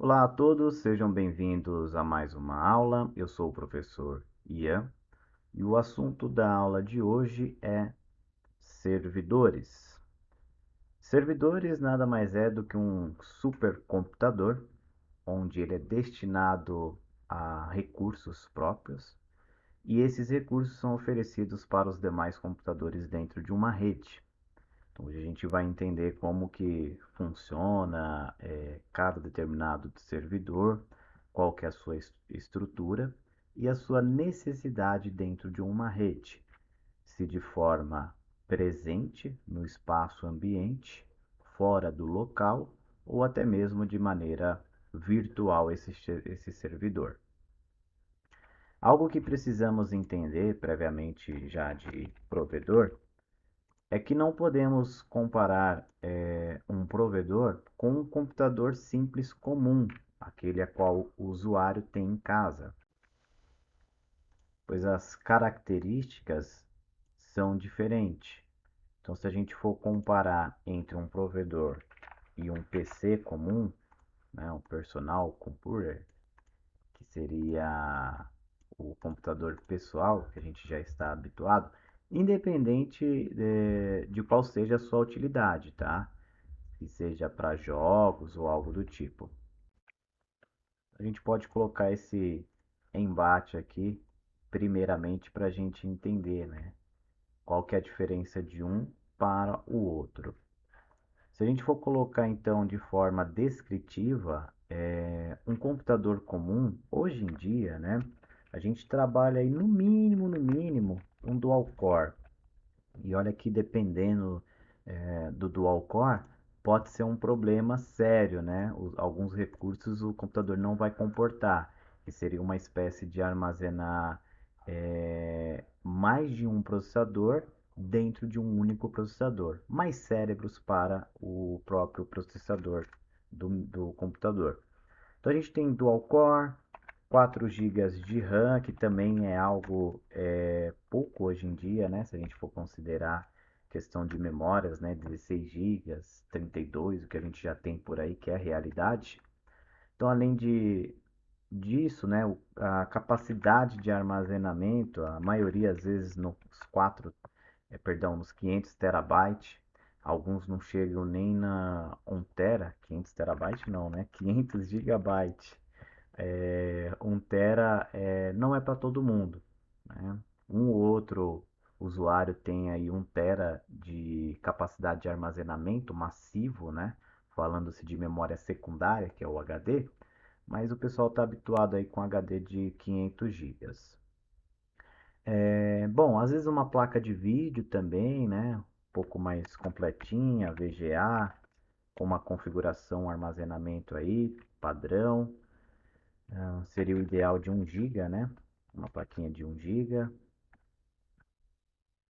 Olá a todos, sejam bem-vindos a mais uma aula. Eu sou o professor Ian e o assunto da aula de hoje é servidores. Servidores nada mais é do que um supercomputador, onde ele é destinado a recursos próprios e esses recursos são oferecidos para os demais computadores dentro de uma rede. Então, hoje a gente vai entender como que funciona cada determinado servidor, qual que é a sua estrutura e a sua necessidade dentro de uma rede, se de forma presente no espaço ambiente, fora do local ou até mesmo de maneira virtual esse servidor. Algo que precisamos entender previamente já de provedor é que não podemos comparar um provedor com um computador simples comum, aquele a qual o usuário tem em casa, pois as características são diferentes. Então, se a gente for comparar entre um provedor e um PC comum, né, um personal computer, que seria o computador pessoal que a gente já está habituado, independente de qual seja a sua utilidade, tá? Que seja para jogos ou algo do tipo. A gente pode colocar esse embate aqui, primeiramente, para a gente entender, né? Qual que é a diferença de um para o outro. Se a gente for colocar então de forma descritiva, um computador comum, hoje em dia, né? A gente trabalha aí no mínimo, um dual core. E olha que dependendo do dual core, pode ser um problema sério, né? Alguns recursos o computador não vai comportar, que seria uma espécie de armazenar mais de um processador dentro de um único processador, mais cérebros para o próprio processador do computador. Então a gente tem dual core, 4 gigas de RAM, que também é algo pouco hoje em dia, né? Se a gente for considerar questão de memórias, né? 16 gigas, 32, o que a gente já tem por aí, que é a realidade. Então, disso, né? A capacidade de armazenamento, a maioria às vezes nos 4, nos 500 terabytes, alguns não chegam nem na 1 tera, 500 terabytes não, né? 500 gigabytes. 1 tera não é para todo mundo, né? Um ou outro usuário tem aí 1 tera de capacidade de armazenamento massivo, né? Falando-se de memória secundária, que é o HD, mas o pessoal está habituado aí com HD de 500 gigas. Bom, às vezes uma placa de vídeo também, né? Um pouco mais completinha, VGA, com uma configuração, um armazenamento aí, padrão. Seria o ideal de 1 GB, né? Uma plaquinha de 1 GB.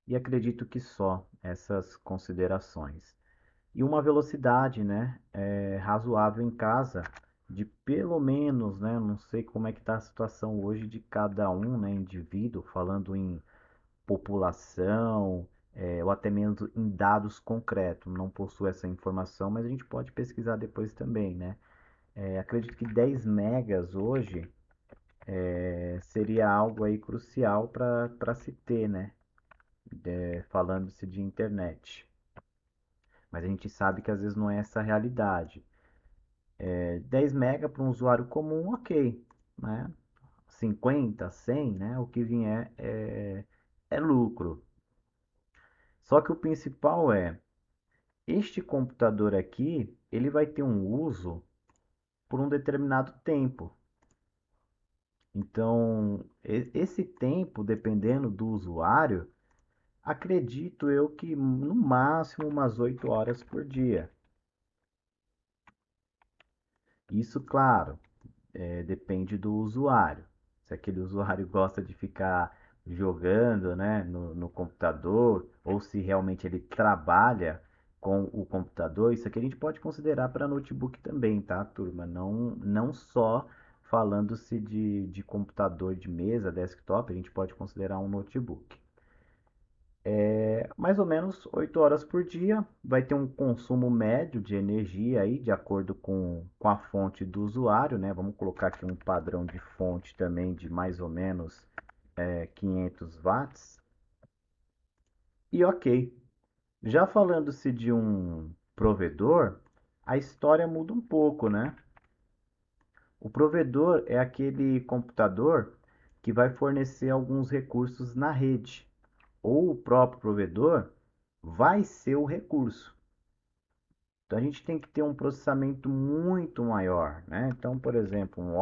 E acredito que só essas considerações. E uma velocidade, né, razoável em casa de pelo menos, né, não sei como é que está a situação hoje de cada um, né, indivíduo, falando em população, ou até mesmo em dados concretos. Não possuo essa informação, mas a gente pode pesquisar depois também, né? Acredito que 10 megas hoje seria algo aí crucial para se ter, né? Falando-se de internet. Mas a gente sabe que às vezes não é essa a realidade. 10 mega para um usuário comum, ok, né? 50, 100, né? O que vier é lucro. Só que o principal este computador aqui, ele vai ter um uso por um determinado tempo. Então, esse tempo, dependendo do usuário, acredito eu que no máximo umas 8 horas por dia. Isso, claro, depende do usuário. Se aquele usuário gosta de ficar jogando, né, no computador, ou se realmente ele trabalha com o computador, isso aqui a gente pode considerar para notebook também, tá, turma? Não só falando-se de computador de mesa, desktop, a gente pode considerar um notebook. Mais ou menos 8 horas por dia. Vai ter um consumo médio de energia aí, de acordo com a fonte do usuário, né? Vamos colocar aqui um padrão de fonte também de mais ou menos 500 watts. E ok. Já falando-se de um provedor, a história muda um pouco, né? O provedor é aquele computador que vai fornecer alguns recursos na rede, ou o próprio provedor vai ser o recurso. Então a gente tem que ter um processamento muito maior, né? Então, por exemplo, um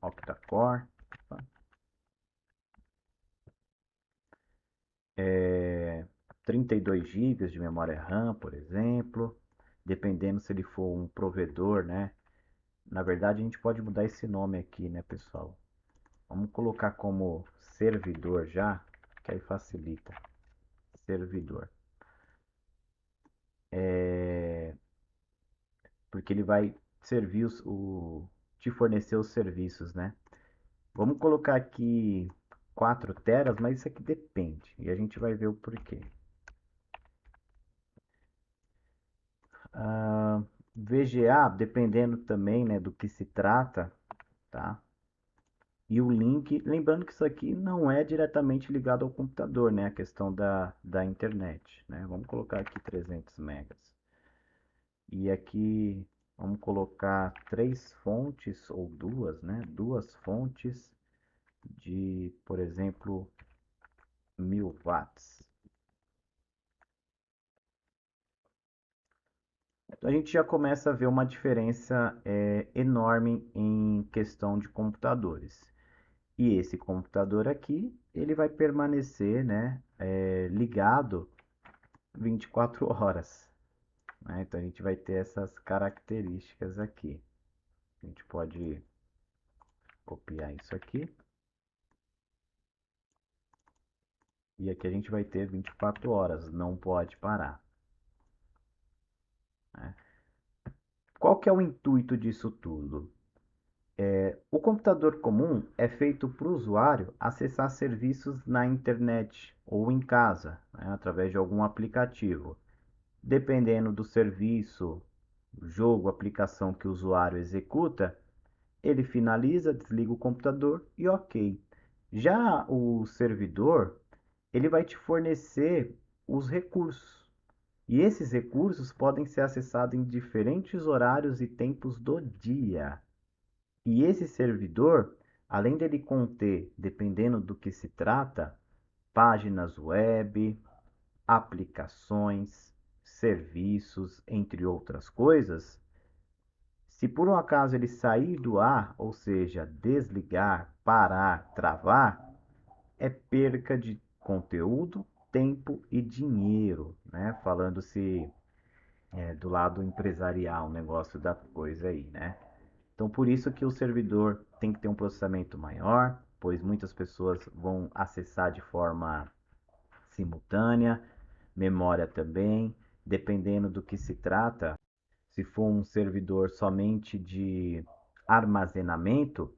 octa-core, 32 GB de memória RAM, por exemplo, dependendo se ele for um provedor, né? Na verdade, a gente pode mudar esse nome aqui, né, pessoal? Vamos colocar como servidor já, que aí facilita. Servidor. Porque ele vai servir te fornecer os serviços, né? Vamos colocar aqui 4 teras, mas isso aqui depende. E a gente vai ver o porquê. VGA, dependendo também, né, do que se trata, tá? E o link, lembrando que isso aqui não é diretamente ligado ao computador, né? A questão da internet, né? Vamos colocar aqui 300 megas. E aqui vamos colocar 3 fontes ou duas, né? Duas fontes de, por exemplo, 1000 watts. Então a gente já começa a ver uma diferença enorme em questão de computadores. E esse computador aqui, ele vai permanecer, né, ligado 24 horas. Né? Então a gente vai ter essas características aqui. A gente pode copiar isso aqui. E aqui a gente vai ter 24 horas, não pode parar. Né? Qual que é o intuito disso tudo? O computador comum é feito para o usuário acessar serviços na internet ou em casa, né, através de algum aplicativo. Dependendo do serviço, jogo, aplicação que o usuário executa, ele finaliza, desliga o computador e ok. Já o servidor, ele vai te fornecer os recursos. E esses recursos podem ser acessados em diferentes horários e tempos do dia. E esse servidor, além dele conter, dependendo do que se trata, páginas web, aplicações, serviços, entre outras coisas, se por um acaso ele sair do ar, ou seja, desligar, parar, travar, é perca de conteúdo, tempo e dinheiro, né? Falando-se do lado empresarial, o negócio da coisa aí, né? Então, por isso que o servidor tem que ter um processamento maior, pois muitas pessoas vão acessar de forma simultânea, memória também, dependendo do que se trata. Se for um servidor somente de armazenamento,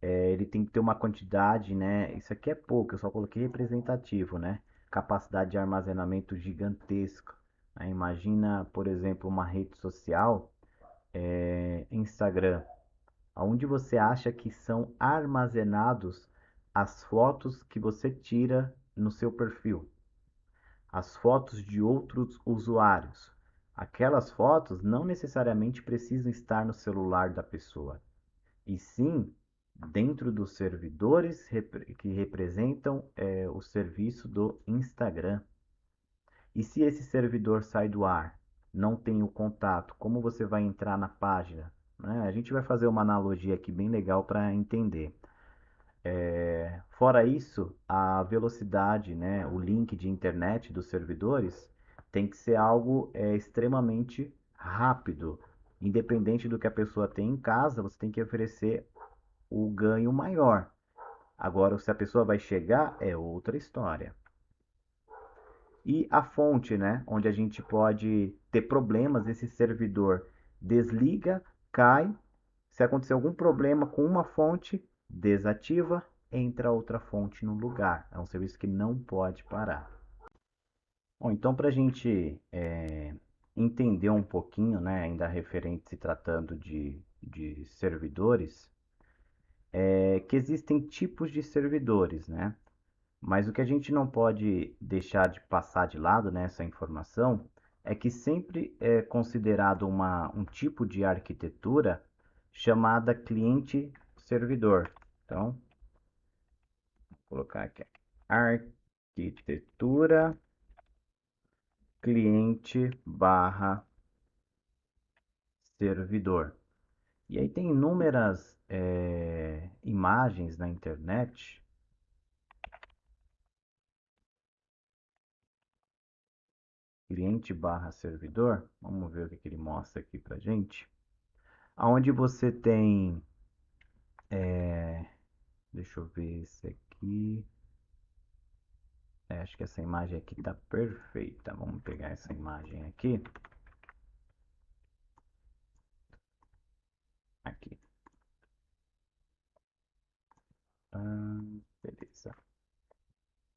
ele tem que ter uma quantidade, né? Isso aqui é pouco, eu só coloquei representativo, né? Capacidade de armazenamento gigantesco. Né? Imagina, por exemplo, uma rede social, Instagram, onde você acha que são armazenados as fotos que você tira no seu perfil, as fotos de outros usuários. Aquelas fotos não necessariamente precisam estar no celular da pessoa, e sim dentro dos servidores que representam o serviço do Instagram. E se esse servidor sai do ar, não tem o contato, como você vai entrar na página? Né? A gente vai fazer uma analogia aqui bem legal para entender. Fora isso, a velocidade, né, o link de internet dos servidores tem que ser algo extremamente rápido. Independente do que a pessoa tem em casa, você tem que oferecer o ganho maior. Agora, se a pessoa vai chegar, é outra história. E a fonte, né, onde a gente pode ter problemas, esse servidor desliga, cai. Se acontecer algum problema com uma fonte, desativa, entra outra fonte no lugar. É um serviço que não pode parar. Bom, então para a gente entender um pouquinho, né, ainda referente se tratando de servidores, que existem tipos de servidores, né? Mas o que a gente não pode deixar de passar de lado nessa informação é que sempre é considerado um tipo de arquitetura chamada cliente-servidor. Então, vou colocar aqui, arquitetura cliente barra servidor. E aí tem inúmeras imagens na internet. Cliente barra servidor, vamos ver o que ele mostra aqui pra gente. Onde você tem, deixa eu ver esse aqui. Acho que essa imagem aqui está perfeita. Vamos pegar essa imagem aqui. Aqui. Beleza.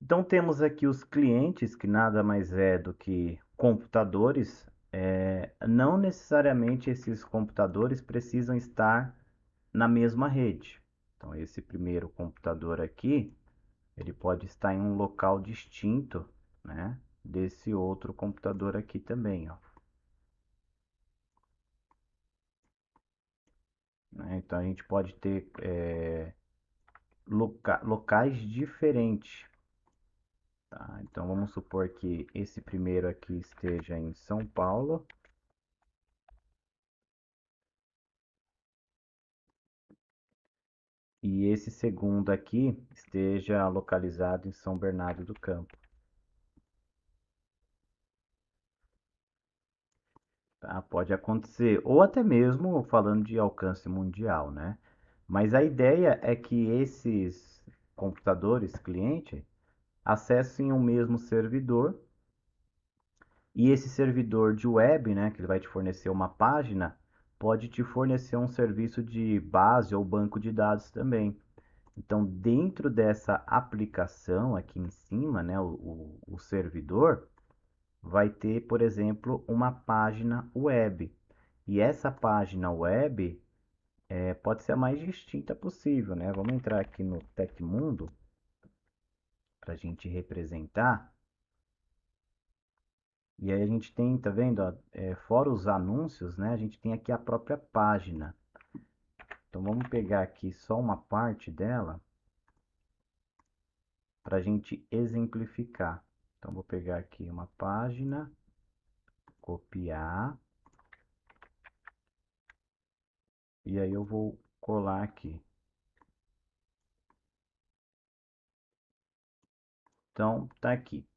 Então temos aqui os clientes, que nada mais é do que computadores. Não necessariamente esses computadores precisam estar na mesma rede. Então esse primeiro computador aqui, ele pode estar em um local distinto, né, desse outro computador aqui também, ó. Então a gente pode ter locais diferentes. Tá? Então vamos supor que esse primeiro aqui esteja em São Paulo. E esse segundo aqui esteja localizado em São Bernardo do Campo. Tá? Pode acontecer, ou até mesmo falando de alcance mundial, né? Mas a ideia é que esses computadores cliente acessem o mesmo servidor, e esse servidor de web, né, que ele vai te fornecer uma página, pode te fornecer um serviço de base ou banco de dados também. Então, dentro dessa aplicação aqui em cima, né, o servidor vai ter, por exemplo, uma página web. E essa página web pode ser a mais distinta possível, né? Vamos entrar aqui no Tecmundo para a gente representar. E aí a gente tem, tá vendo? Ó, fora os anúncios, né? A gente tem aqui a própria página. Então vamos pegar aqui só uma parte dela para a gente exemplificar. Então vou pegar aqui uma página, copiar, e aí eu vou colar aqui. Então tá aqui.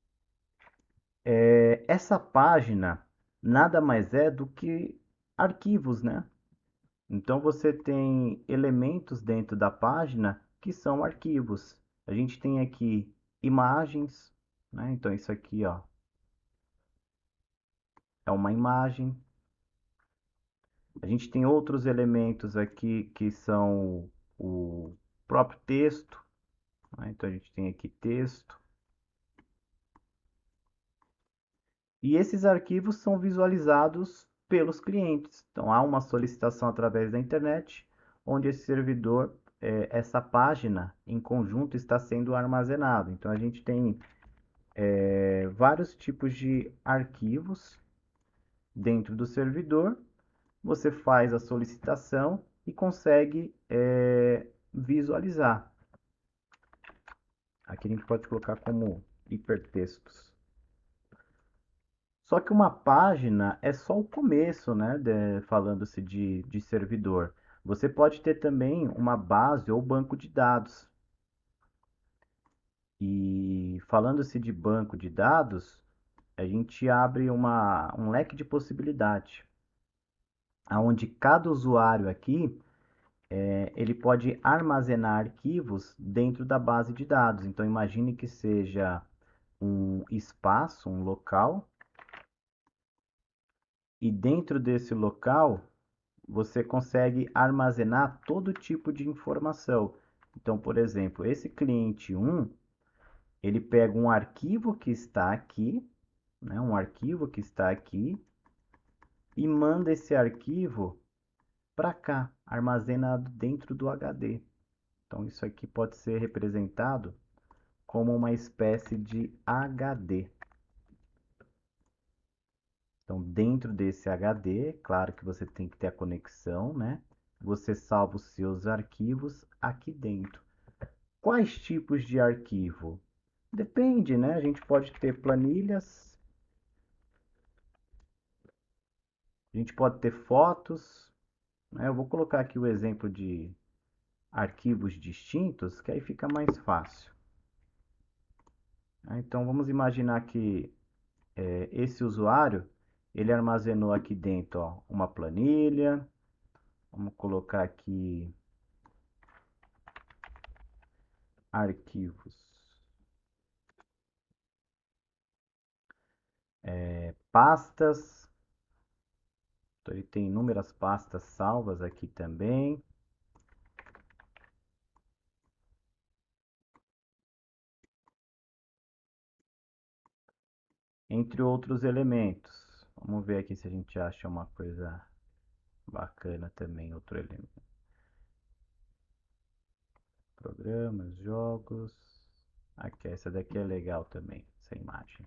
Essa página nada mais é do que arquivos, né? Então você tem elementos dentro da página que são arquivos. A gente tem aqui imagens, né? Então isso aqui, ó, é uma imagem. A gente tem outros elementos aqui que são o próprio texto, né? Então a gente tem aqui texto. E esses arquivos são visualizados pelos clientes. Então há uma solicitação através da internet, onde esse servidor, essa página em conjunto está sendo armazenado. Então a gente tem vários tipos de arquivos dentro do servidor. Você faz a solicitação e consegue visualizar. Aqui a gente pode colocar como hipertextos. Só que uma página é só o começo, né? Falando-se de servidor. Você pode ter também uma base ou banco de dados. E falando-se de banco de dados, a gente abre um leque de possibilidade, onde cada usuário aqui ele pode armazenar arquivos dentro da base de dados. Então imagine que seja um espaço, um local, e dentro desse local você consegue armazenar todo tipo de informação. Então, por exemplo, esse cliente 1, ele pega um arquivo que está aqui, né, um arquivo que está aqui, e manda esse arquivo para cá, armazenado dentro do HD. Então, isso aqui pode ser representado como uma espécie de HD. Então, dentro desse HD, claro que você tem que ter a conexão, né? Você salva os seus arquivos aqui dentro. Quais tipos de arquivo? Depende, né? A gente pode ter planilhas, a gente pode ter fotos, né? Eu vou colocar aqui o exemplo de arquivos distintos, que aí fica mais fácil. Então, vamos imaginar que esse usuário, ele armazenou aqui dentro, ó, uma planilha. Vamos colocar aqui arquivos, pastas. Então, ele tem inúmeras pastas salvas aqui também, entre outros elementos. Vamos ver aqui se a gente acha uma coisa bacana também, outro elemento. Programas, jogos. Aqui, essa daqui é legal também, essa imagem.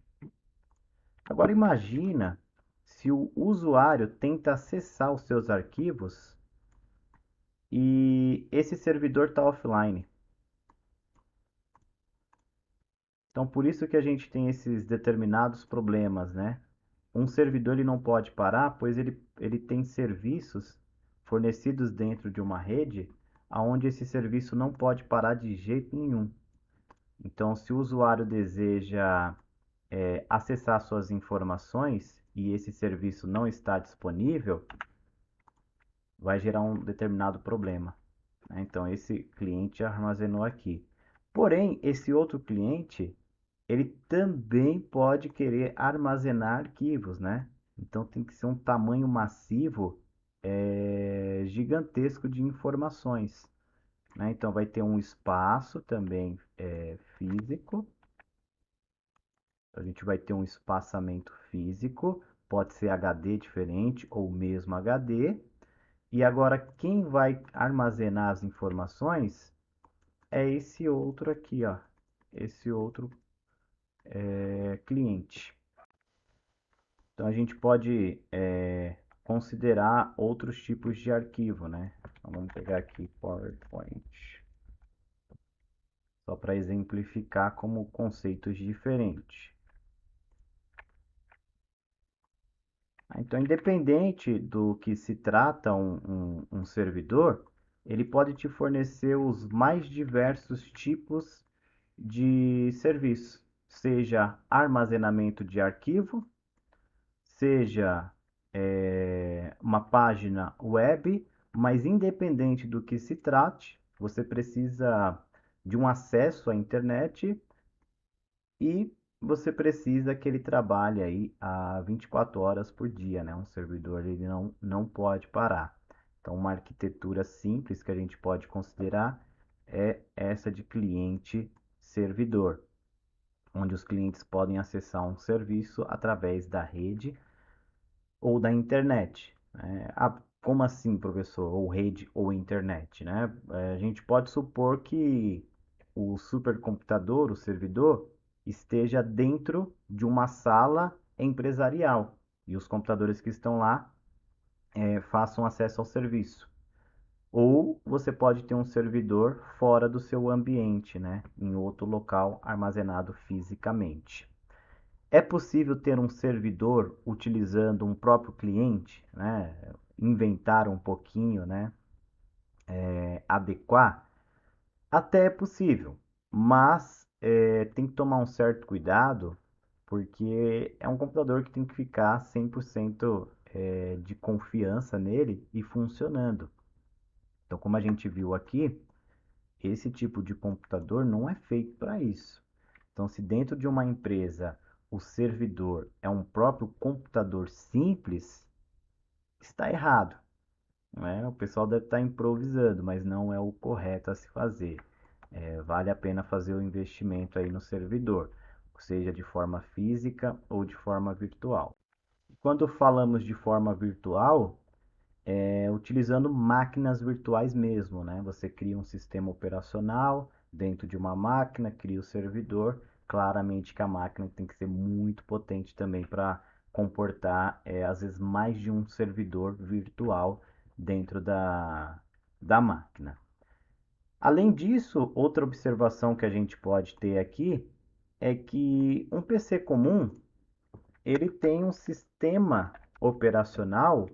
Agora imagina se o usuário tenta acessar os seus arquivos e esse servidor está offline. Então, por isso que a gente tem esses determinados problemas, né? Um servidor ele não pode parar, pois ele tem serviços fornecidos dentro de uma rede, aonde esse serviço não pode parar de jeito nenhum. Então, se o usuário deseja acessar suas informações e esse serviço não está disponível, vai gerar um determinado problema, né? Então, esse cliente armazenou aqui. Porém, esse outro cliente, ele também pode querer armazenar arquivos, né? Então, tem que ser um tamanho massivo, gigantesco de informações, né? Então, vai ter um espaço também físico. A gente vai ter um espaçamento físico, pode ser HD diferente ou mesmo HD. E agora, quem vai armazenar as informações é esse outro aqui, ó, esse outro cliente. Então, a gente pode considerar outros tipos de arquivo, né? Então, vamos pegar aqui PowerPoint, só para exemplificar como conceitos diferentes. Então, independente do que se trata um servidor, ele pode te fornecer os mais diversos tipos de serviço, seja armazenamento de arquivo, seja uma página web, mas independente do que se trate, você precisa de um acesso à internet e você precisa que ele trabalhe aí a 24 horas por dia, né? Um servidor ele não pode parar. Então, uma arquitetura simples que a gente pode considerar é essa de cliente-servidor, onde os clientes podem acessar um serviço através da rede ou da internet, né? Ah, como assim, professor? Ou rede ou internet, né? A gente pode supor que o supercomputador, o servidor, esteja dentro de uma sala empresarial e os computadores que estão lá façam acesso ao serviço. Ou você pode ter um servidor fora do seu ambiente, né? Em outro local armazenado fisicamente. É possível ter um servidor utilizando um próprio cliente, né? Inventar um pouquinho, né? Adequar? Até é possível, mas tem que tomar um certo cuidado, porque é um computador que tem que ficar 100% de confiança nele e funcionando. Então, como a gente viu aqui, esse tipo de computador não é feito para isso. Então, se dentro de uma empresa o servidor é um próprio computador simples, está errado, né? O pessoal deve estar improvisando, mas não é o correto a se fazer. vale a pena fazer o investimento aí no servidor, seja de forma física ou de forma virtual. Quando falamos de forma virtual, utilizando máquinas virtuais mesmo, né? Você cria um sistema operacional dentro de uma máquina, cria o servidor. Claramente que a máquina tem que ser muito potente também para comportar, às vezes, mais de um servidor virtual dentro da máquina. Além disso, outra observação que a gente pode ter aqui é que um PC comum ele tem um sistema operacional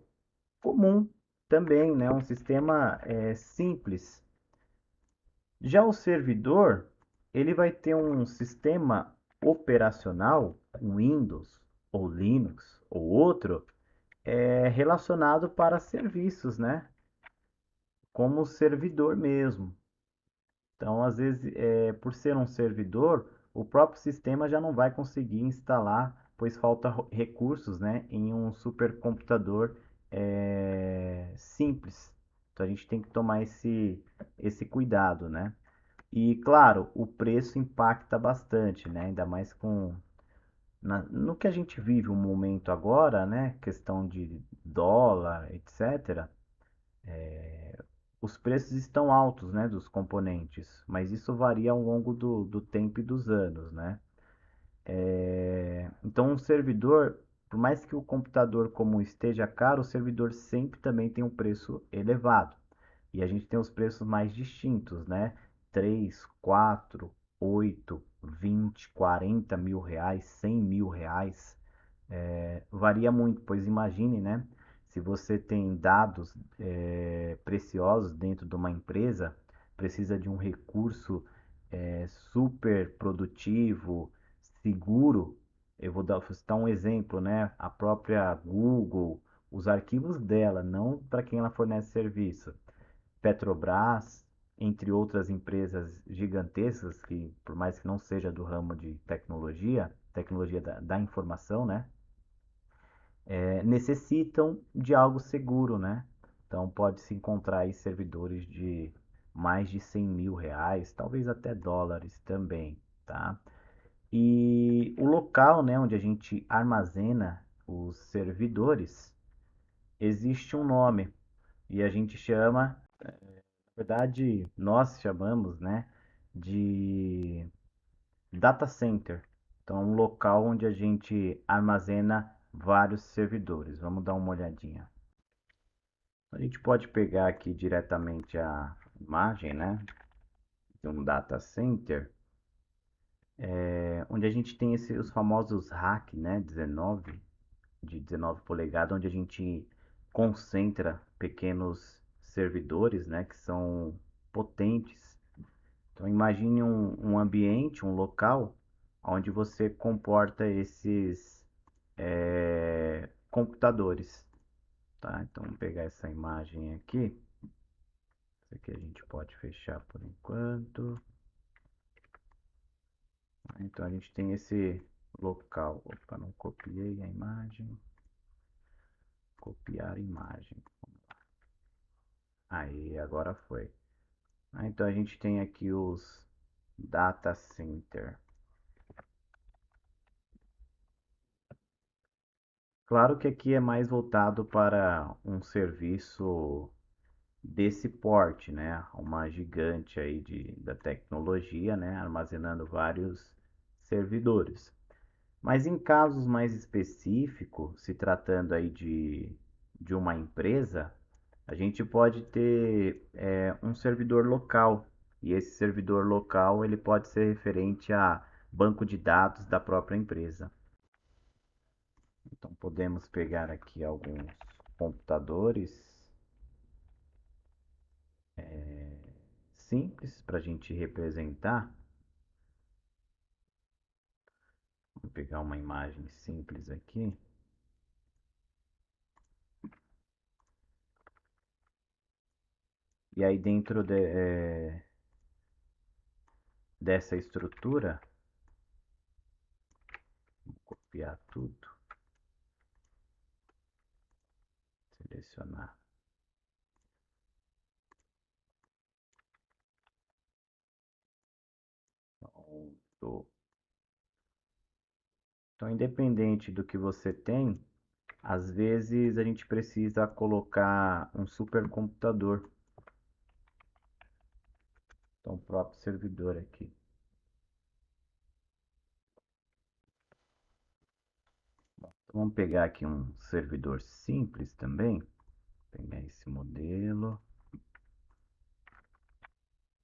comum também, né? Um sistema simples. Já o servidor, ele vai ter um sistema operacional, um Windows ou Linux ou outro, relacionado para serviços, né? Como servidor mesmo. Então, às vezes, por ser um servidor, o próprio sistema já não vai conseguir instalar, pois falta recursos, né, em um supercomputador simples. Então, a gente tem que tomar esse cuidado, né? E, claro, o preço impacta bastante, né? Ainda mais no que a gente vive o momento agora, né? Questão de dólar, etc. Os preços estão altos, né, dos componentes, mas isso varia ao longo do tempo e dos anos, né? Então, um servidor, por mais que o computador comum esteja caro, o servidor sempre também tem um preço elevado. E a gente tem os preços mais distintos, né? 3, 4, 8, 20, 40 mil reais, 100 mil reais. Varia muito, pois imagine, né? Se você tem dados preciosos dentro de uma empresa, precisa de um recurso super produtivo, seguro. Eu vou citar um exemplo, né? A própria Google, os arquivos dela, não para quem ela fornece serviço. Petrobras, entre outras empresas gigantescas, que por mais que não seja do ramo de tecnologia, tecnologia da informação, né? Necessitam de algo seguro, né? Então pode-se encontrar aí servidores de mais de 100 mil reais, talvez até dólares também, tá? E o local, né, onde a gente armazena os servidores, existe um nome e a gente chama, na verdade, nós chamamos, né, de data center. Então, é um local onde a gente armazena vários servidores. Vamos dar uma olhadinha. A gente pode pegar aqui diretamente a imagem, né, de um data center, onde a gente tem os famosos rack, né, 19, de 19 polegadas, onde a gente concentra pequenos servidores, né, que são potentes. Então imagine um ambiente, um local, onde você comporta esses computadores, tá? Então vamos pegar essa imagem aqui. Isso aqui a gente pode fechar por enquanto. Então a gente tem esse local. Opa, não copiei a imagem. Copiar imagem. Aí, agora foi. Então a gente tem aqui os data center. Claro que aqui é mais voltado para um serviço desse porte, né? Uma gigante aí da tecnologia, né? Armazenando vários servidores. Mas em casos mais específicos, se tratando aí de uma empresa, a gente pode ter um servidor local. E esse servidor local ele pode ser referente a banco de dados da própria empresa. Então podemos pegar aqui alguns computadores simples para a gente representar. Vou pegar uma imagem simples aqui. E aí dentro dessa estrutura, vou copiar tudo, selecionar. Show. Então, independente do que você tem, às vezes a gente precisa colocar um supercomputador. Então, o próprio servidor aqui. Então, vamos pegar aqui um servidor simples também. Pegar esse modelo.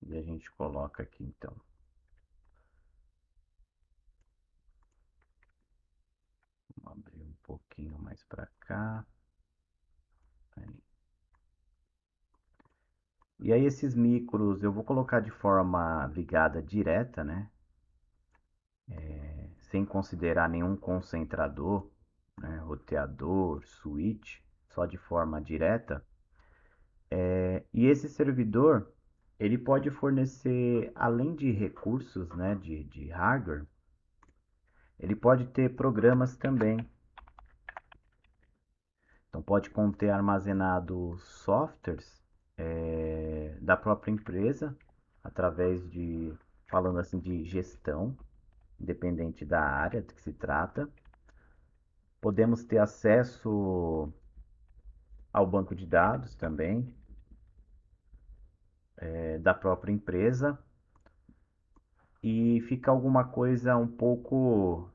E a gente coloca aqui então. Vamos abrir um pouquinho mais para cá. Aí. E aí esses micros eu vou colocar de forma ligada direta, né? Sem considerar nenhum concentrador, né? Roteador, switch, só de forma direta. E esse servidor, ele pode fornecer, além de recursos, né, de hardware, ele pode ter programas também. Então pode conter armazenados softwares da própria empresa, através de, falando assim, de gestão, independente da área de que se trata. Podemos ter acesso ao banco de dados também, da própria empresa, e fica alguma coisa um pouco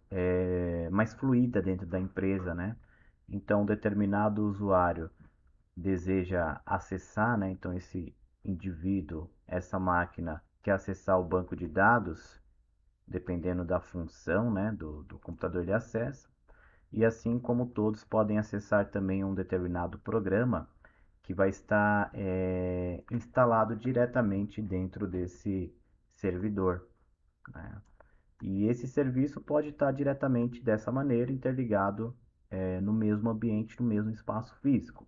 mais fluida dentro da empresa, né? Então, determinado usuário deseja acessar, né? Então, esse indivíduo, essa máquina, quer acessar o banco de dados, dependendo da função, né, do computador de acesso. E assim como todos podem acessar também um determinado programa que vai estar instalado diretamente dentro desse servidor, né? E esse serviço pode estar diretamente dessa maneira interligado no mesmo ambiente, no mesmo espaço físico.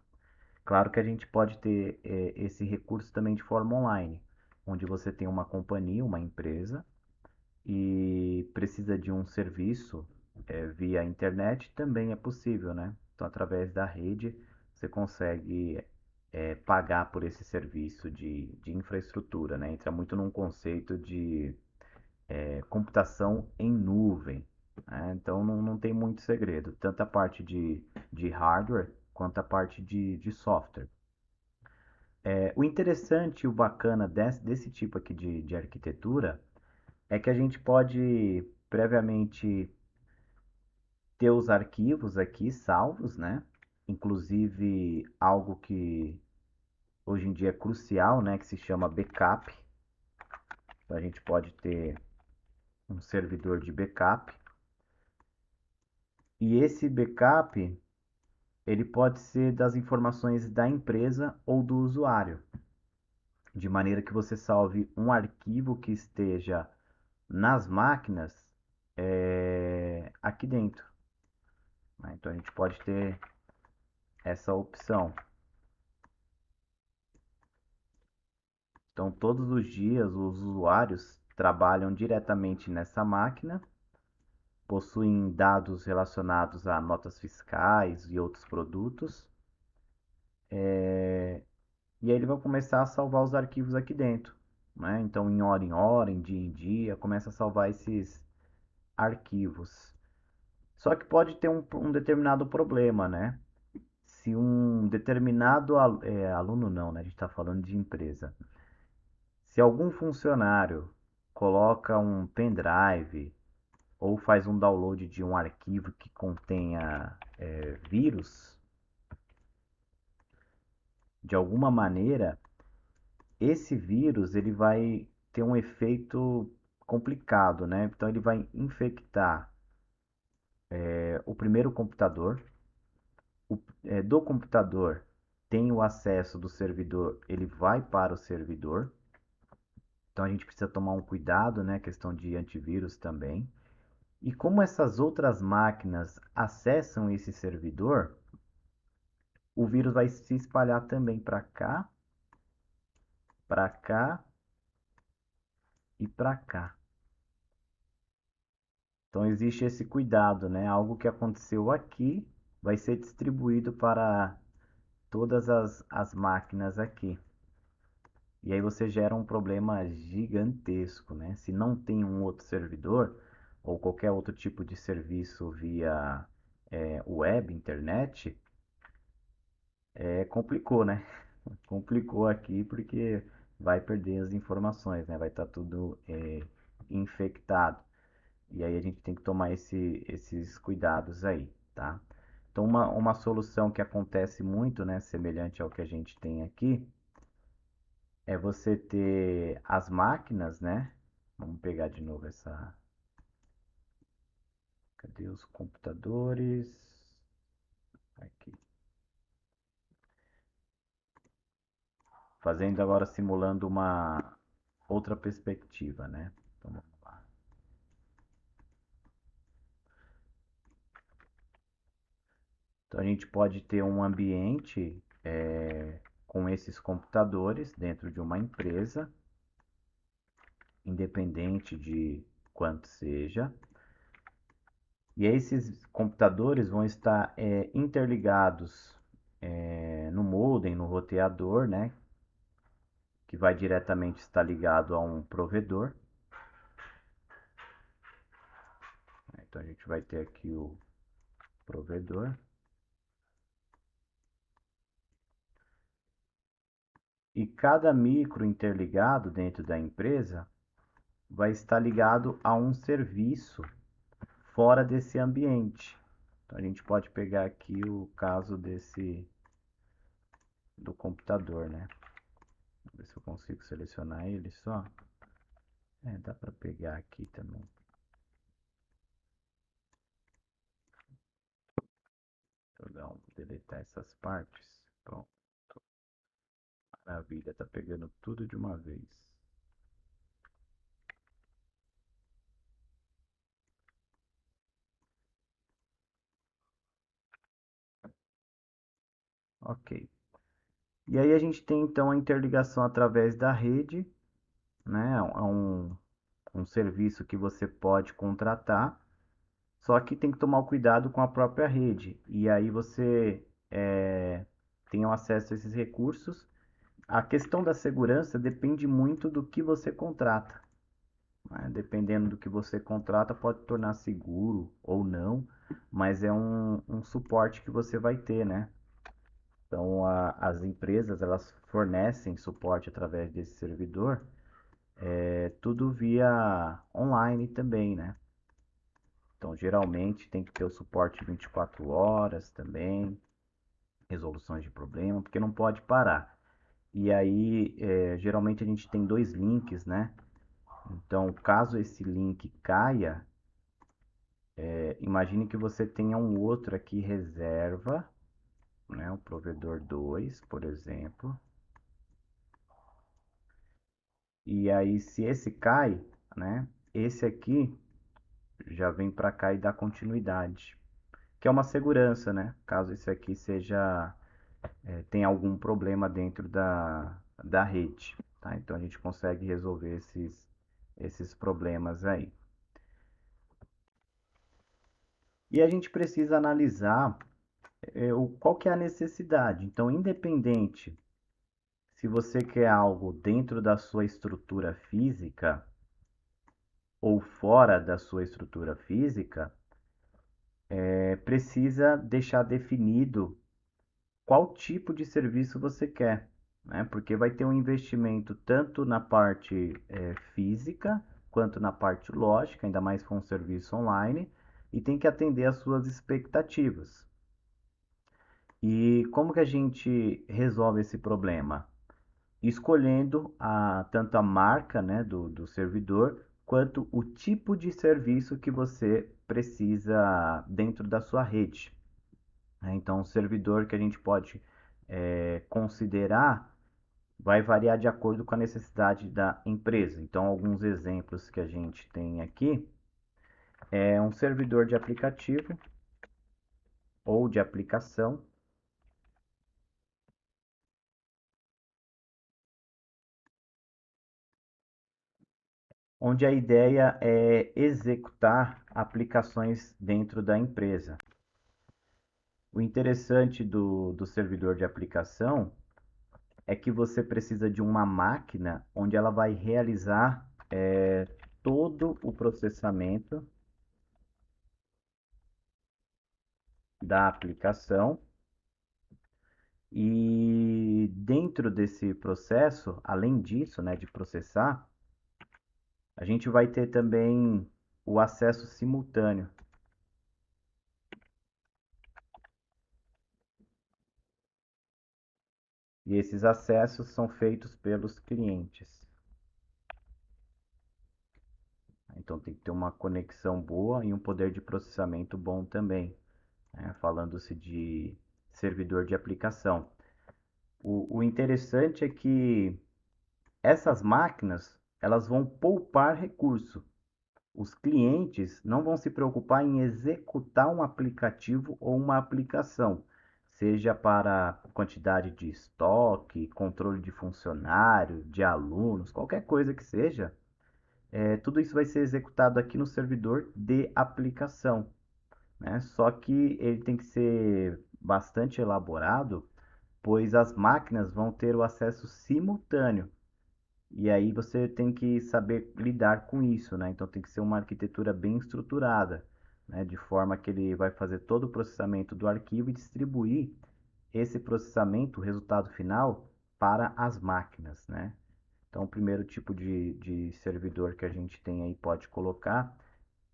Claro que a gente pode ter esse recurso também de forma online, onde você tem uma companhia, uma empresa, e precisa de um serviço via internet, também é possível, né? Então, através da rede, você consegue pagar por esse serviço de infraestrutura, né? Entra muito num conceito de computação em nuvem, né? Então, não tem muito segredo, tanto a parte de hardware quanto a parte de software. O interessante e o bacana desse tipo aqui de arquitetura é que a gente pode previamente ter os arquivos aqui salvos, né? Inclusive algo que hoje em dia é crucial, né? Que se chama backup. Então, a gente pode ter um servidor de backup. E esse backup, ele pode ser das informações da empresa ou do usuário, de maneira que você salve um arquivo que esteja nas máquinas aqui dentro, né? Então a gente pode ter essa opção. Então todos os dias os usuários trabalham diretamente nessa máquina, possuem dados relacionados a notas fiscais e outros produtos, e aí ele vai começar a salvar os arquivos aqui dentro, né? Então em hora, em dia, começa a salvar esses arquivos. Só que pode ter um determinado problema, né? Se um determinado aluno não, né? A gente está falando de empresa. Se algum funcionário coloca um pendrive ou faz um download de um arquivo que contenha vírus, de alguma maneira, esse vírus ele vai ter um efeito complicado, né? Então ele vai infectar o primeiro computador, do computador tem o acesso do servidor, ele vai para o servidor. Então a gente precisa tomar um cuidado, né? Questão de antivírus também. E como essas outras máquinas acessam esse servidor, o vírus vai se espalhar também para cá e para cá. Então existe esse cuidado, né? Algo que aconteceu aqui vai ser distribuído para todas as máquinas aqui. E aí você gera um problema gigantesco, né? Se não tem um outro servidor ou qualquer outro tipo de serviço via web, internet, complicou, né? Complicou aqui porque vai perder as informações, né? Vai estar tudo infectado. E aí a gente tem que tomar esses cuidados aí, tá? Então uma solução que acontece muito, né, semelhante ao que a gente tem aqui, é você ter as máquinas, né? Vamos pegar de novo essa. Cadê os computadores? Aqui. Fazendo agora simulando uma outra perspectiva, né? Então vamos lá. Então a gente pode ter um ambiente com esses computadores dentro de uma empresa, independente de quanto seja. E esses computadores vão estar interligados no modem, no roteador, né? Que vai diretamente estar ligado a um provedor. Então a gente vai ter aqui o provedor. E cada micro interligado dentro da empresa vai estar ligado a um serviço fora desse ambiente. Então a gente pode pegar aqui o caso do computador, né? Vou ver se eu consigo selecionar ele só. Dá para pegar aqui também. Deixa eu deletar essas partes. Pronto. Maravilha, tá pegando tudo de uma vez. Ok. E aí a gente tem então a interligação através da rede, né? É um serviço que você pode contratar, só que tem que tomar cuidado com a própria rede. E aí você tem acesso a esses recursos. A questão da segurança depende muito do que você contrata, né? Dependendo do que você contrata, pode tornar seguro ou não, mas é um suporte que você vai ter, né? Então, as empresas elas fornecem suporte através desse servidor, tudo via online também, né? Então, geralmente tem que ter o suporte 24 horas também, resoluções de problema, porque não pode parar. E aí, geralmente a gente tem dois links, né? Então, caso esse link caia, imagine que você tenha um outro aqui reserva, né? O provedor 2, por exemplo. E aí, se esse cai, né? Esse aqui já vem para cá e dá continuidade, que é uma segurança, né? Caso esse aqui seja tem algum problema dentro da rede, tá? Então a gente consegue resolver esses problemas aí. E a gente precisa analisar qual que é a necessidade. Então, independente se você quer algo dentro da sua estrutura física ou fora da sua estrutura física, precisa deixar definido qual tipo de serviço você quer, né? Porque vai ter um investimento tanto na parte física quanto na parte lógica, ainda mais com um serviço online, e tem que atender às suas expectativas. E como que a gente resolve esse problema? Escolhendo tanto a marca, né, do servidor, quanto o tipo de serviço que você precisa dentro da sua rede, né? Então, o servidor que a gente pode considerar vai variar de acordo com a necessidade da empresa. Então, alguns exemplos que a gente tem aqui é um servidor de aplicativo ou de aplicação, onde a ideia é executar aplicações dentro da empresa. O interessante do servidor de aplicação é que você precisa de uma máquina onde ela vai realizar todo o processamento da aplicação. E dentro desse processo, além disso, né, de processar, a gente vai ter também o acesso simultâneo. E esses acessos são feitos pelos clientes. Então tem que ter uma conexão boa e um poder de processamento bom também, né? Falando-se de servidor de aplicação. O interessante é que essas máquinas elas vão poupar recurso. Os clientes não vão se preocupar em executar um aplicativo ou uma aplicação, seja para quantidade de estoque, controle de funcionário, de alunos, qualquer coisa que seja. Tudo isso vai ser executado aqui no servidor de aplicação, né? Só que ele tem que ser bastante elaborado, pois as máquinas vão ter o acesso simultâneo. E aí você tem que saber lidar com isso, né? Então tem que ser uma arquitetura bem estruturada, né? De forma que ele vai fazer todo o processamento do arquivo e distribuir esse processamento, o resultado final, para as máquinas, né? Então o primeiro tipo de servidor que a gente tem aí pode colocar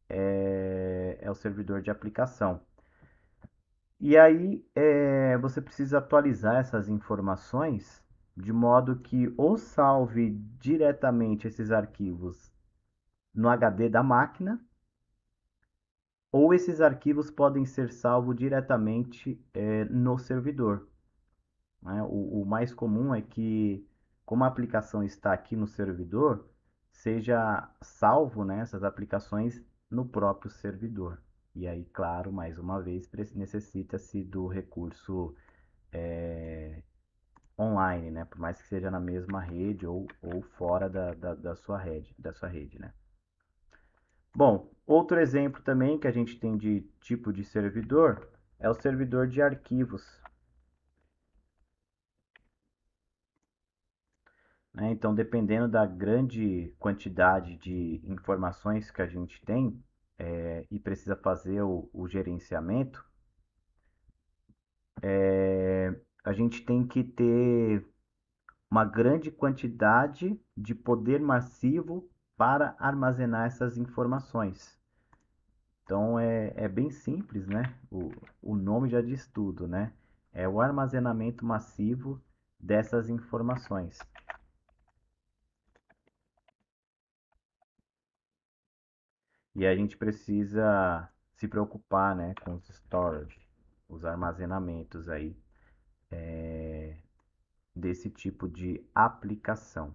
é o servidor de aplicação. E aí você precisa atualizar essas informações de modo que ou salve diretamente esses arquivos no HD da máquina, ou esses arquivos podem ser salvos diretamente no servidor, né? O mais comum é que, como a aplicação está aqui no servidor, seja salvo, né, essas aplicações no próprio servidor. E aí, claro, mais uma vez, necessita-se do recurso online, né? Por mais que seja na mesma rede ou fora da sua rede, né? Bom, outro exemplo também que a gente tem de tipo de servidor é o servidor de arquivos, né? Então, dependendo da grande quantidade de informações que a gente tem e precisa fazer o gerenciamento, a gente tem que ter uma grande quantidade de poder massivo para armazenar essas informações. Então é bem simples, né? O nome já diz tudo, né? É o armazenamento massivo dessas informações. E a gente precisa se preocupar, né, com os storage, os armazenamentos aí desse tipo de aplicação.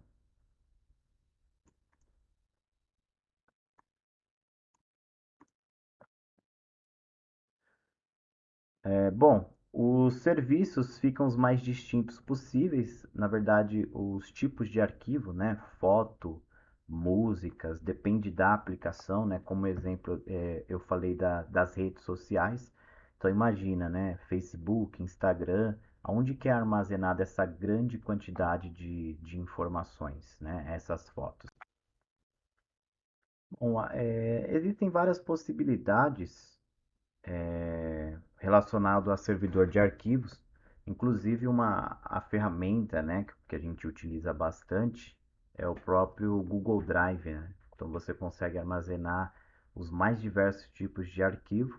Bom, os serviços ficam os mais distintos possíveis. Na verdade, os tipos de arquivo, né? Foto, músicas, depende da aplicação, né? Como exemplo, eu falei das redes sociais. Então imagina, né? Facebook, Instagram, onde que é armazenada essa grande quantidade de informações, né? Essas fotos. Bom, existem várias possibilidades relacionado a servidor de arquivos, inclusive a ferramenta, né, que a gente utiliza bastante é o próprio Google Drive, né? Então você consegue armazenar os mais diversos tipos de arquivo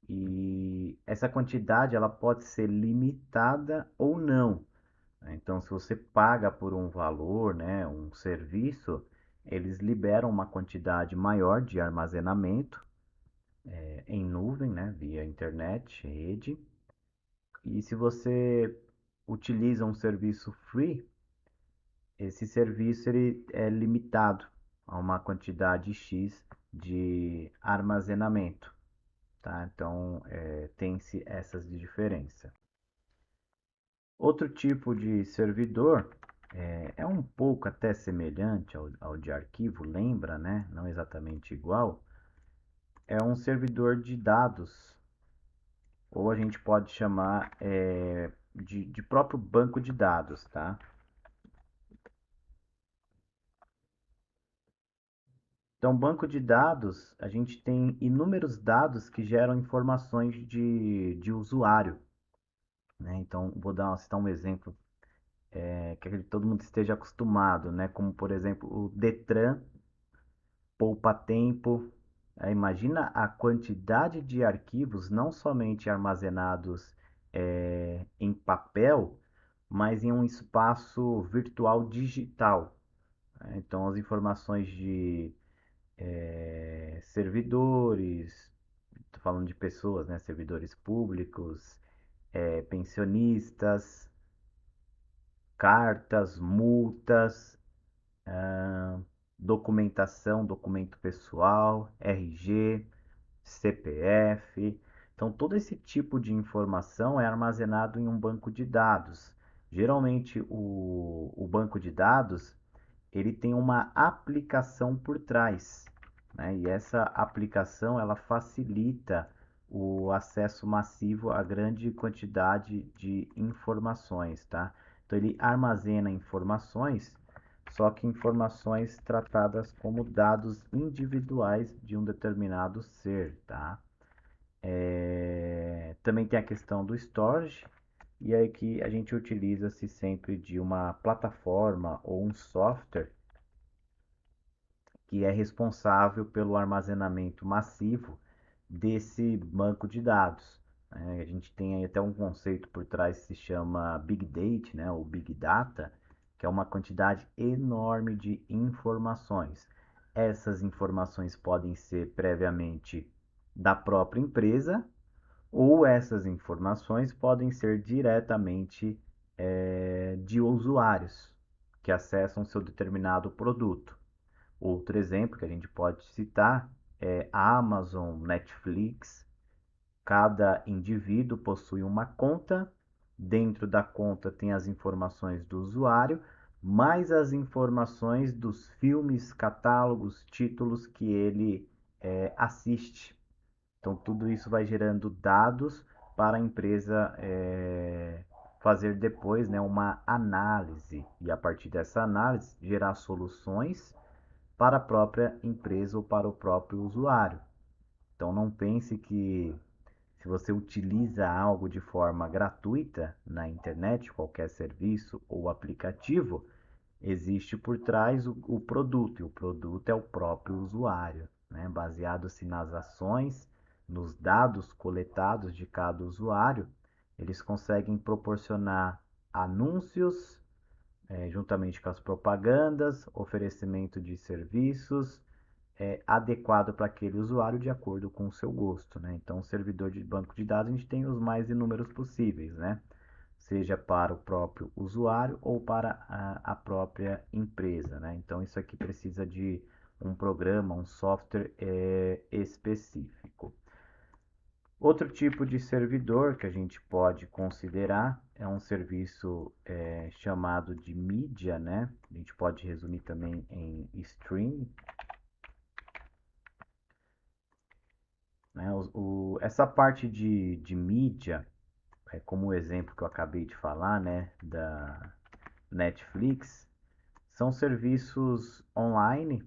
e essa quantidade ela pode ser limitada ou não, né? Então se você paga por um valor, né, um serviço, eles liberam uma quantidade maior de armazenamento em nuvem, né, via internet, rede. E se você utiliza um serviço free, esse serviço ele é limitado a uma quantidade X de armazenamento, tá? Então tem-se essas de diferença. Outro tipo de servidor é um pouco até semelhante ao de arquivo, lembra, né? Não exatamente igual. É um servidor de dados ou a gente pode chamar de próprio banco de dados, tá? Então, banco de dados, a gente tem inúmeros dados que geram informações de usuário, né? Então, citar um exemplo que acredito que todo mundo esteja acostumado, né? Como, por exemplo, o Detran poupa tempo. Imagina a quantidade de arquivos, não somente armazenados em papel, mas em um espaço virtual digital, né? Então, as informações de servidores, estou falando de pessoas, né? Servidores públicos, pensionistas, cartas, multas, documentação, documento pessoal, RG, CPF. Então, todo esse tipo de informação é armazenado em um banco de dados. Geralmente, o banco de dados ele tem uma aplicação por trás, né? E essa aplicação ela facilita o acesso massivo a grande quantidade de informações, tá? Então ele armazena informações, só que informações tratadas como dados individuais de um determinado ser, tá? Também tem a questão do storage, e aí que a gente utiliza-se sempre de uma plataforma ou um software que é responsável pelo armazenamento massivo desse banco de dados, né? A gente tem aí até um conceito por trás que se chama Big Data, né, ou Big Data, que é uma quantidade enorme de informações. Essas informações podem ser previamente da própria empresa ou essas informações podem ser diretamente de usuários que acessam seu determinado produto. Outro exemplo que a gente pode citar é a Amazon, Netflix. Cada indivíduo possui uma conta. Dentro da conta tem as informações do usuário, mais as informações dos filmes, catálogos, títulos que ele assiste. Então, tudo isso vai gerando dados para a empresa fazer depois, né, uma análise e, a partir dessa análise, gerar soluções para a própria empresa ou para o próprio usuário. Então não pense que se você utiliza algo de forma gratuita na internet, qualquer serviço ou aplicativo, existe por trás o produto, e o produto é o próprio usuário, né? Baseado-se nas ações, nos dados coletados de cada usuário, eles conseguem proporcionar anúncios, juntamente com as propagandas, oferecimento de serviços adequado para aquele usuário de acordo com o seu gosto, né? Então, o servidor de banco de dados a gente tem os mais inúmeros possíveis, né? Seja para o próprio usuário ou para a própria empresa, né? Então, isso aqui precisa de um programa, um software específico. Outro tipo de servidor que a gente pode considerar é um serviço chamado de mídia, né? A gente pode resumir também em stream, né? Essa parte de mídia, como o exemplo que eu acabei de falar, né, da Netflix, são serviços online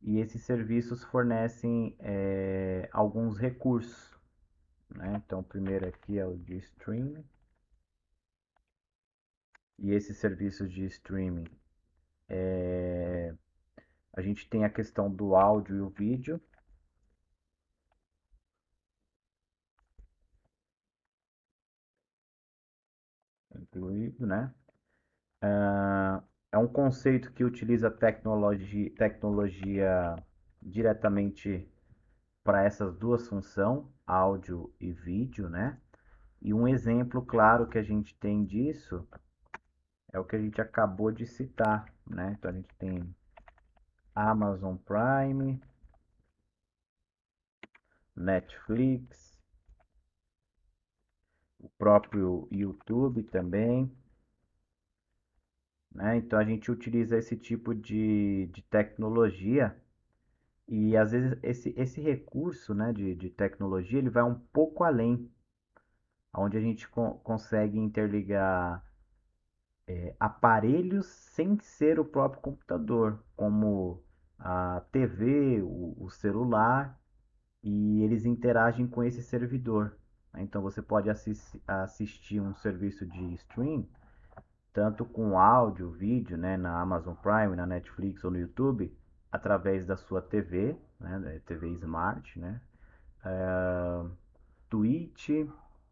e esses serviços fornecem alguns recursos, né? Então, o primeiro aqui é o de streaming. E esses serviços de streaming, a gente tem a questão do áudio e o vídeo incluído, né? É um conceito que utiliza tecnologia diretamente para essas duas funções, áudio e vídeo, né? E um exemplo claro que a gente tem disso é o que a gente acabou de citar, né? Então a gente tem Amazon Prime, Netflix, o próprio YouTube também, né? Então a gente utiliza esse tipo de tecnologia e às vezes esse recurso, né, de tecnologia ele vai um pouco além onde a gente consegue interligar aparelhos sem ser o próprio computador, como a TV, o celular, e eles interagem com esse servidor. Então você pode assistir um serviço de stream, tanto com áudio, vídeo, né, na Amazon Prime, na Netflix ou no YouTube, através da sua TV, né, TV Smart, né, Twitch,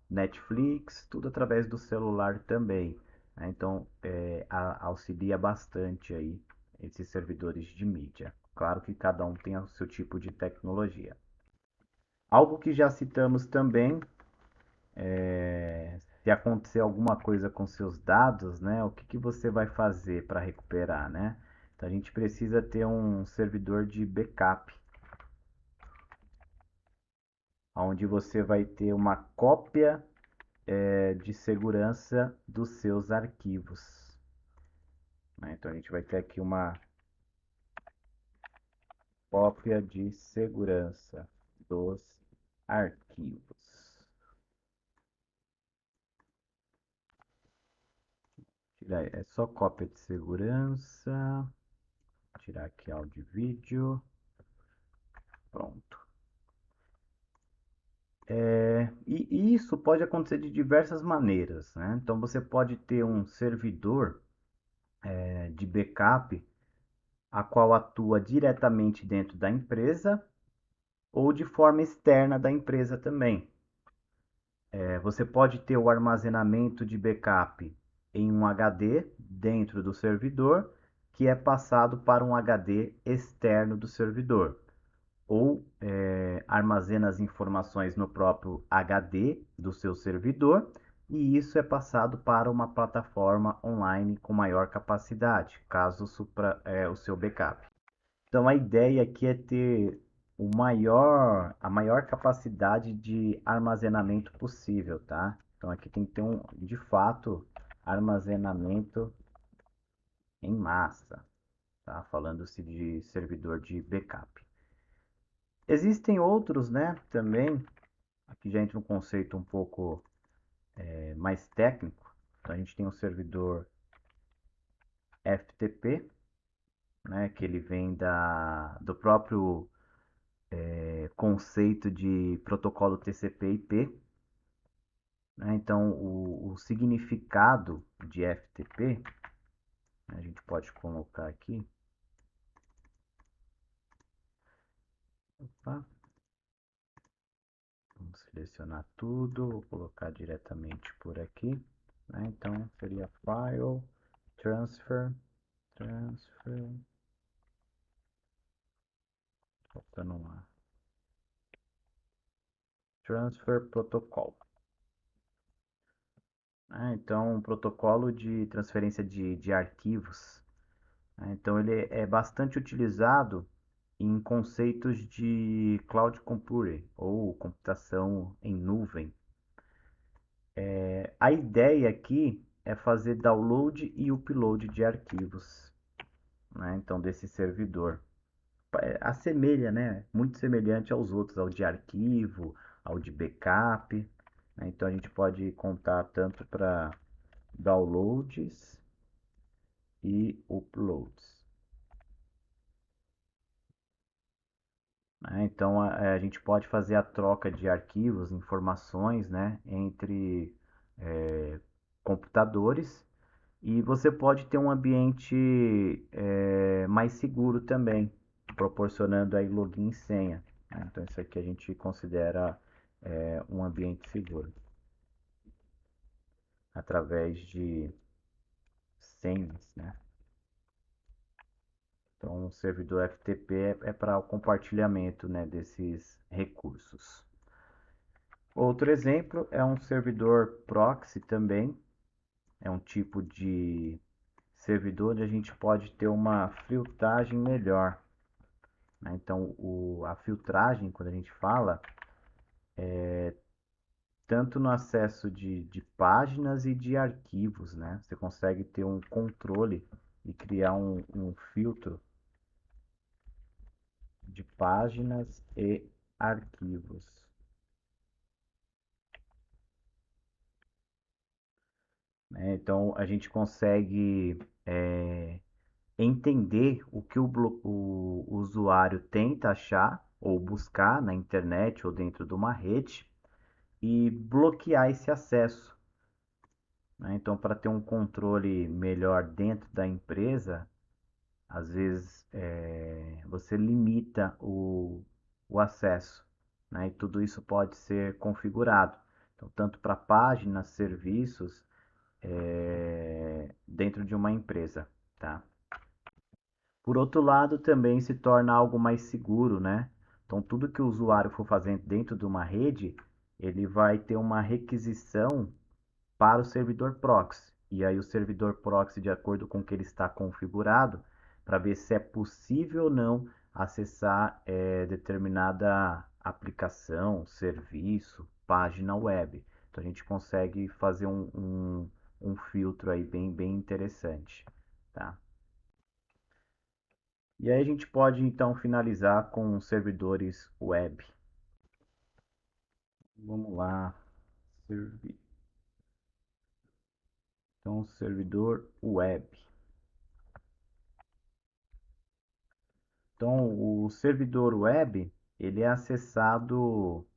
Netflix, tudo através do celular também, né? Então, auxilia bastante aí esses servidores de mídia. Claro que cada um tem o seu tipo de tecnologia. Algo que já citamos também, se acontecer alguma coisa com seus dados, né, o que que você vai fazer para recuperar, né? Então a gente precisa ter um servidor de backup, onde você vai ter uma cópia de segurança dos seus arquivos, né? Então a gente vai ter aqui uma cópia de segurança dos arquivos. É só cópia de segurança. Tirar aqui áudio e vídeo. Pronto. E isso pode acontecer de diversas maneiras, né? Então você pode ter um servidor de backup a qual atua diretamente dentro da empresa ou de forma externa da empresa também. Você pode ter o armazenamento de backup em um HD dentro do servidor, que é passado para um HD externo do servidor, ou armazena as informações no próprio HD do seu servidor, e isso é passado para uma plataforma online com maior capacidade, caso supra, o seu backup. Então a ideia aqui é ter a maior capacidade de armazenamento possível, tá? Então aqui tem que ter de fato, armazenamento em massa, tá? Falando-se de servidor de backup. Existem outros, né, também, aqui já entra um conceito um pouco mais técnico. Então a gente tem o servidor FTP, né, que ele vem do próprio conceito de protocolo TCP/IP, né? Então, o significado de FTP, a gente pode colocar aqui. Opa, vamos selecionar tudo, vou colocar diretamente por aqui, né? Então, seria File, Transfer, faltando uma, Transfer Protocol. Então, um protocolo de transferência de arquivos. Então, ele é bastante utilizado em conceitos de cloud computing ou computação em nuvem. A ideia aqui é fazer download e upload de arquivos, né? Então, desse servidor. Assemelha, né? Muito semelhante aos outros, ao de arquivo, ao de backup, né? Então, a gente pode contar tanto para downloads e uploads. Então a gente pode fazer a troca de arquivos, informações, né, entre computadores, e você pode ter um ambiente mais seguro também, proporcionando aí login e senha, né? Então isso aqui a gente considera um ambiente seguro através de senhas, né? Então o servidor FTP é para o compartilhamento, né, desses recursos. Outro exemplo é um servidor proxy também, é um tipo de servidor onde a gente pode ter uma filtragem melhor, né? Então, a filtragem, quando a gente fala, tanto no acesso de páginas e de arquivos, né? Você consegue ter um controle e criar um filtro de páginas e arquivos. né? Então a gente consegue entender o que o usuário tenta achar ou buscar na internet ou dentro de uma rede e bloquear esse acesso, né? Então, para ter um controle melhor dentro da empresa, às vezes você limita o acesso, né? E tudo isso pode ser configurado. Então, tanto para páginas, serviços, dentro de uma empresa, tá? Por outro lado, também se torna algo mais seguro, né? Então, tudo que o usuário for fazendo dentro de uma rede, ele vai ter uma requisição para o servidor proxy. E aí o servidor proxy, de acordo com o que ele está configurado, para ver se é possível ou não acessar determinada aplicação, serviço, página web. Então a gente consegue fazer um filtro aí bem interessante, tá? E aí a gente pode então finalizar com servidores web. Vamos lá. Então, servidor web. Então, o servidor web, ele é acessado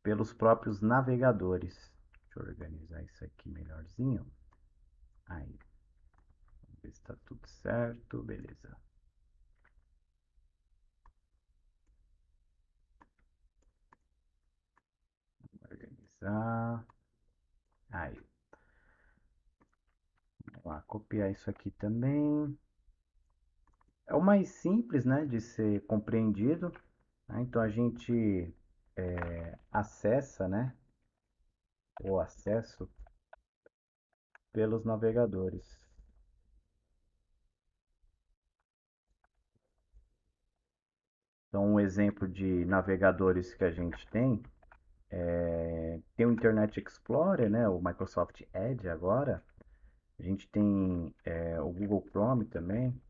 pelos próprios navegadores. Deixa eu organizar isso aqui melhorzinho. Aí, vamos ver se está tudo certo. Beleza. Vou organizar. Aí, vamos lá, copiar isso aqui também. É o mais simples, né, de ser compreendido, né? Então, a gente acessa, né, o acesso pelos navegadores. Então, um exemplo de navegadores que a gente tem o Internet Explorer, né, o Microsoft Edge agora. A gente tem o Google Chrome também.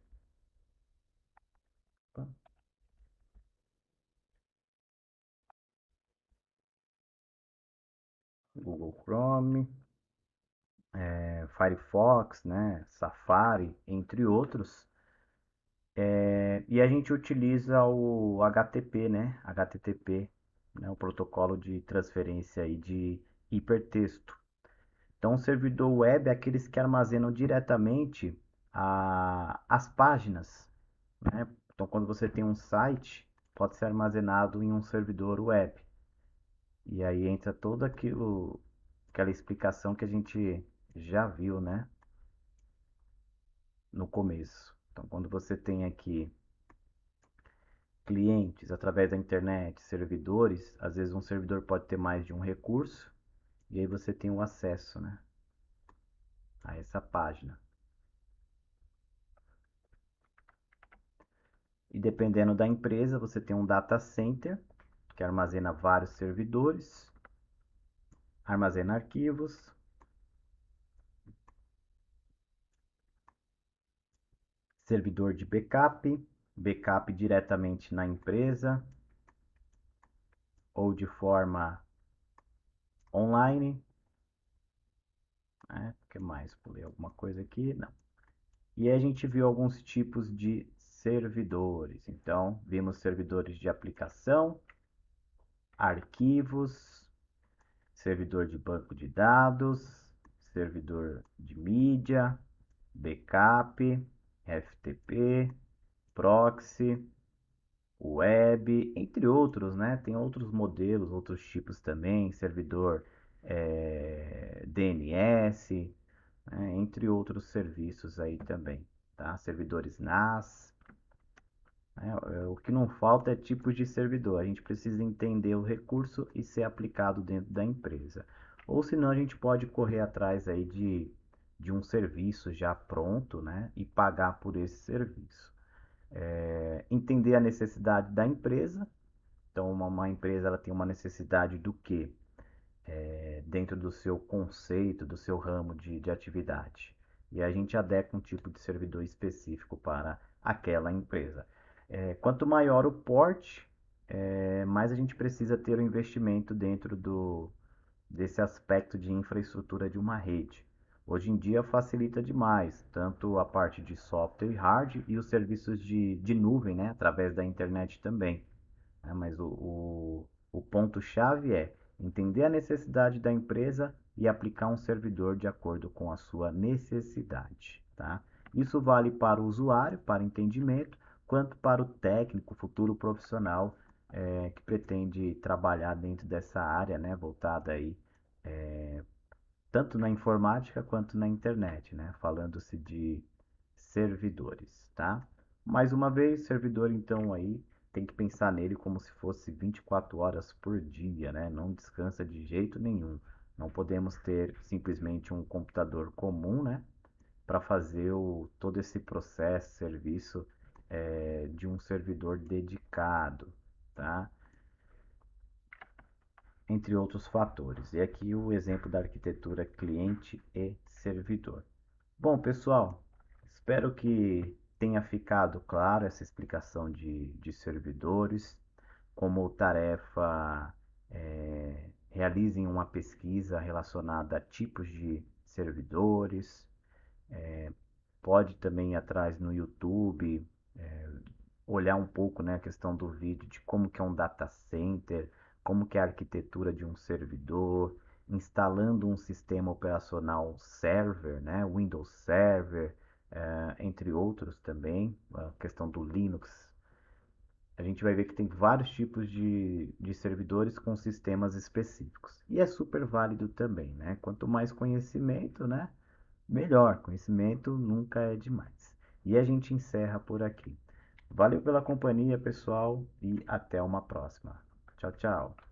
Google Chrome, Firefox, né, Safari, entre outros. E a gente utiliza o HTTP, né, HTTP, né, o protocolo de transferência aí de hipertexto. Então, o servidor web é aqueles que armazenam diretamente as páginas, né? Então, quando você tem um site, pode ser armazenado em um servidor web. E aí entra todo aquela explicação que a gente já viu, né, no começo. Então, quando você tem aqui clientes através da internet, servidores, às vezes um servidor pode ter mais de um recurso, e aí você tem o acesso, né, a essa página. E dependendo da empresa, você tem um data center, que armazena vários servidores, armazena arquivos, servidor de backup, backup diretamente na empresa ou de forma online. O que mais? Pulei alguma coisa aqui? Não. E aí a gente viu alguns tipos de servidores. Então, vimos servidores de aplicação, arquivos, servidor de banco de dados, servidor de mídia, backup, FTP, proxy, web, entre outros, né? Tem outros modelos, outros tipos também, servidor DNS, né? Entre outros serviços aí também, tá? Servidores NAS, né? O que não falta é tipos de servidor. A gente precisa entender o recurso e ser aplicado dentro da empresa. Ou senão a gente pode correr atrás aí de um serviço já pronto, né? E pagar por esse serviço. Entender a necessidade da empresa. Então, uma empresa ela tem uma necessidade do que dentro do seu conceito, do seu ramo de atividade. E a gente adequa um tipo de servidor específico para aquela empresa. Quanto maior o porte, mais a gente precisa ter o investimento dentro desse aspecto de infraestrutura de uma rede. Hoje em dia facilita demais, tanto a parte de software e hard e os serviços de nuvem, né, através da internet também, né? Mas o ponto-chave é entender a necessidade da empresa e aplicar um servidor de acordo com a sua necessidade, tá? Isso vale para o usuário, para entendimento, quanto para o técnico, futuro profissional que pretende trabalhar dentro dessa área, né, voltada aí tanto na informática quanto na internet, né? Falando-se de servidores, tá? Mais uma vez, servidor então aí tem que pensar nele como se fosse 24 horas por dia, né? Não descansa de jeito nenhum. Não podemos ter simplesmente um computador comum, né? Para fazer todo esse processo, serviço de um servidor dedicado, tá? Entre outros fatores. E aqui o exemplo da arquitetura cliente e servidor. Bom, pessoal, espero que tenha ficado claro essa explicação de servidores. Como tarefa, realizem uma pesquisa relacionada a tipos de servidores. Pode também ir atrás no YouTube, olhar um pouco, né, a questão do vídeo de como que é um data center, como que é a arquitetura de um servidor, instalando um sistema operacional server, né, Windows Server, entre outros também, a questão do Linux. A gente vai ver que tem vários tipos de servidores com sistemas específicos. E é super válido também, né? Quanto mais conhecimento, né? Melhor. Conhecimento nunca é demais. E a gente encerra por aqui. Valeu pela companhia, pessoal, e até uma próxima. Tchau, tchau.